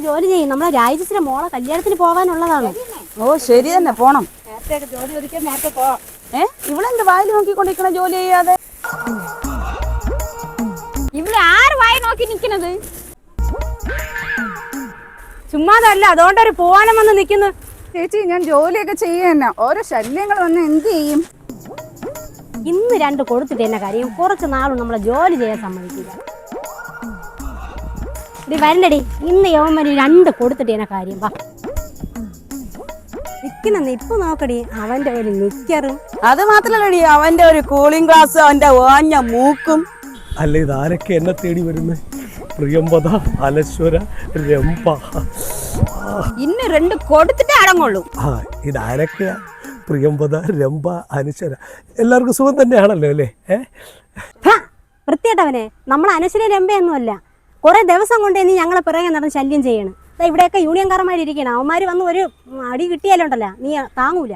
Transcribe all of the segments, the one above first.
ജോലി ചെയ്യും. നമ്മളെ രാജേഷിന്റെ മോളെ കല്യാണത്തിന് പോകാനുള്ളതാണ്. ഓ ശരി തന്നെ, പോണം. നേരത്തെ ജോലി ഒതുക്കാൻ നേരത്തെ പോവാം. ഇവളെന്ത് വായിൽ നോക്കിക്കൊണ്ടിരിക്കണ ജോലി ചെയ്യാതെ? ഇവിടെ ആര് വായി നോക്കി നിക്കണത്? ചുമ്മാതല്ല, അതുകൊണ്ടൊരു പോവാനം വന്ന് നിക്കുന്നു. ചേച്ചി ഞാൻ ജോലിയൊക്കെ ചെയ്യുന്ന ഓരോ ശല്യങ്ങൾ വന്ന് എന്ത് ചെയ്യും? ഇന്ന് 2 കൊടുത്തിട്ട് തന്നെ കാര്യം. കുറച്ച് നാളും നമ്മളെ ജോലി ചെയ്യാൻ സമ്മതിക്കില്ല. വരണ്ടടി, ഇന്ന് യവന്മാര് 2 കൊടുത്തിട്ട് തന്നെ കാര്യം. വാ നിക്കുന്ന ഇപ്പൊ നോക്കടി, അവന്റെ ഒരു നിക്കറും. അത് മാത്രല്ലടി, അവന്റെ ഒരു കൂളിംഗ് ഗ്ലാസ്, അവന്റെ ഓഞ്ഞ മൂക്കും. അല്ല, ഇതാരൊക്കെ എന്നെ തേടി വരുന്നേ? പ്രിയംവദ, അനശ്വര, രംഭ. ഇന്ന് 2 കൊടുത്തിട്ടേ അടങ്ങുള്ളൂ. ഇതാരൊക്കെയാ? പ്രിയംവദ, രംഭ, അനശ്വര. എല്ലാവർക്കും സുഖം തന്നെയാണല്ലോ അല്ലേ? വൃത്തിയായിട്ടവനെ, നമ്മളെ അനശ്വര രംഭയൊന്നും അല്ല. കുറെ ദിവസം കൊണ്ട് നീ ഞങ്ങളെ പിറകെ നടന്ന് ശല്യം ചെയ്യണം. ഇവിടെയൊക്കെ യൂണിയൻകാരന്മാരിയ്ക്കണം. അവന്മാര് വന്ന് ഒരു അടി കിട്ടിയാലുണ്ടല്ലോ നീ താങ്ങൂല.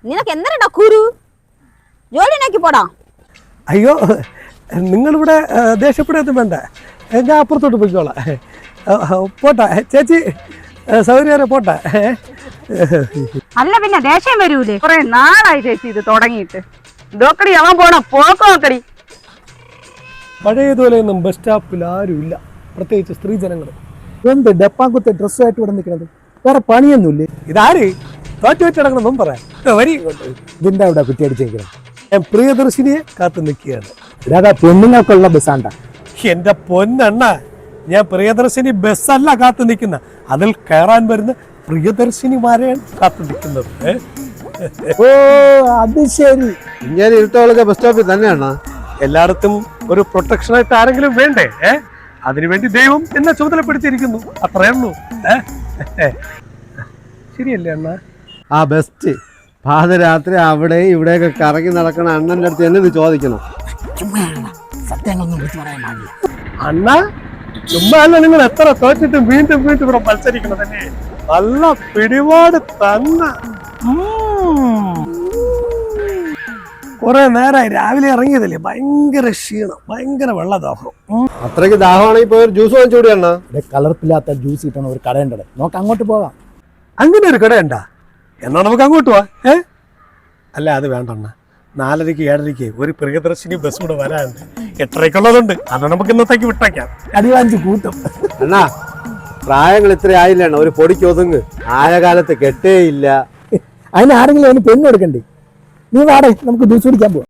നിനക്ക് എന്താ കുരു? ജോലി ഉണ്ടാക്കി പോടാ. അയ്യോ, നിങ്ങളിവിടെ ദേഷ്യപ്പെടുകയൊന്നും വേണ്ട. ഞാൻ അപ്പുറത്തോട്ട് പോയിക്കോളാം. പോട്ടെ ചേച്ചി, സൗകര്യം പോട്ടെ. അല്ല പിന്നെ ദേഷ്യം വരൂലേ? കുറെ നാളായി ചേച്ചി ഇത് തുടങ്ങിയിട്ട്. നോക്കടി, അവൻ പോണ പോക്ക് നോക്കടി. പഴയതുപോലെയൊന്നും ബസ് സ്റ്റോപ്പിൽ ആരും ഇല്ല, പ്രത്യേകിച്ച് സ്ത്രീജനങ്ങൾ. എന്ത് ഡപ്പാക്കുത്തെ ഡ്രസ്സായിട്ട് ഇവിടെ നിൽക്കുന്നത്? വേറെ പണിയൊന്നുമില്ലേ? ഇതാര് തോറ്റുവെച്ചടങ്ങണം പറയാം. ഇതിന്റെ അവിടെ കുറ്റിയടിച്ചിരിക്കണം. ഞാൻ പ്രിയദർശിനിയെ കാത്തു നിൽക്കുകയാണ്. ഇതാ പെണ്ണുങ്ങൾക്കുള്ള ബസ്സാണ്ട. എന്റെ പൊന്നെണ്ണ, ഞാൻ പ്രിയദർശിനി ബസ്സല്ല കാത്തു നിൽക്കുന്ന, അതിൽ കയറാൻ വരുന്ന പ്രിയദർശിനിമാരെയാണ് കാത്തു നിൽക്കുന്നത്. ഓ അത് ശരി. ഇങ്ങനെ ഇരുട്ടോളൊക്കെ ബസ് സ്റ്റോപ്പിൽ തന്നെയാണ്. എല്ലായിടത്തും ഒരു പ്രൊട്ടക്ഷനായിട്ട് ആരെങ്കിലും വേണ്ടേ? അതിനുവേണ്ടി ദൈവം എന്നെ ചുമതലപ്പെടുത്തിയിരിക്കുന്നു, അത്രേ ഉള്ളൂ. ശരിയല്ലേ അണ്ണ? ആ ബെസ്റ്റ്. പാതിരാത്രി അവിടെ ഇവിടെയൊക്കെ കറങ്ങി നടക്കണ അണ്ണൻ്റെ അടുത്ത് തന്നെ ഇത് ചോദിക്കണം. സത്യങ്ങളൊന്നും വിളിച്ചു പറയാൻ പാടില്ല അണ്ണ. ചുമ്മാ അല്ല, നിങ്ങൾ എത്ര തോറ്റിട്ടും വീണ്ടും വീണ്ടും ഇവിടെ മത്സരിക്കണം തന്നെ. നല്ല പിടിപാട് തന്നെ. കുറെ നേരമായി രാവിലെ ഇറങ്ങിയതല്ലേ, ഭയങ്കര ക്ഷീണം, ഭയങ്കര വെള്ളദാഹം. അത്രയ്ക്ക് ദാഹമാണെങ്കിൽ പോയി ഒരു ജ്യൂസ് വാങ്ങിച്ചുകൂടി അണ്ണ. കളർപ്പില്ലാത്ത ജ്യൂസ് കിട്ടണ ഒരു കടയുണ്ട്, നമുക്ക് അങ്ങോട്ട് പോകാം. അങ്ങനെ ഒരു കടയുണ്ടാ? എന്നാ നമുക്ക് അങ്ങോട്ട് പോവാ. അല്ല അത് വേണ്ടണ്ണ, 4:30 7:30 ഒരു പ്രിയദർശിനി ബസ് കൂടെ വരാനുണ്ട്. 8:30 അത് നമുക്ക് ഇന്നത്തേക്ക് വിട്ടേക്കാം. അടിവാഞ്ചി കൂട്ടും. അണ്ണാ, പ്രായങ്ങൾ ഇത്ര ആയില്ലാണ്, ഒരു പൊടിക്ക് ഒതുങ്ങ്. ആയ കാലത്ത് കെട്ടേ ഇല്ല. അതിനാരെങ്കിലും അതിന് പെണ്ണ് കൊടുക്കണ്ടേ? നീ വാടേ, നമുക്ക് ജ്യൂസ് കുടിക്കാൻ പോവാം.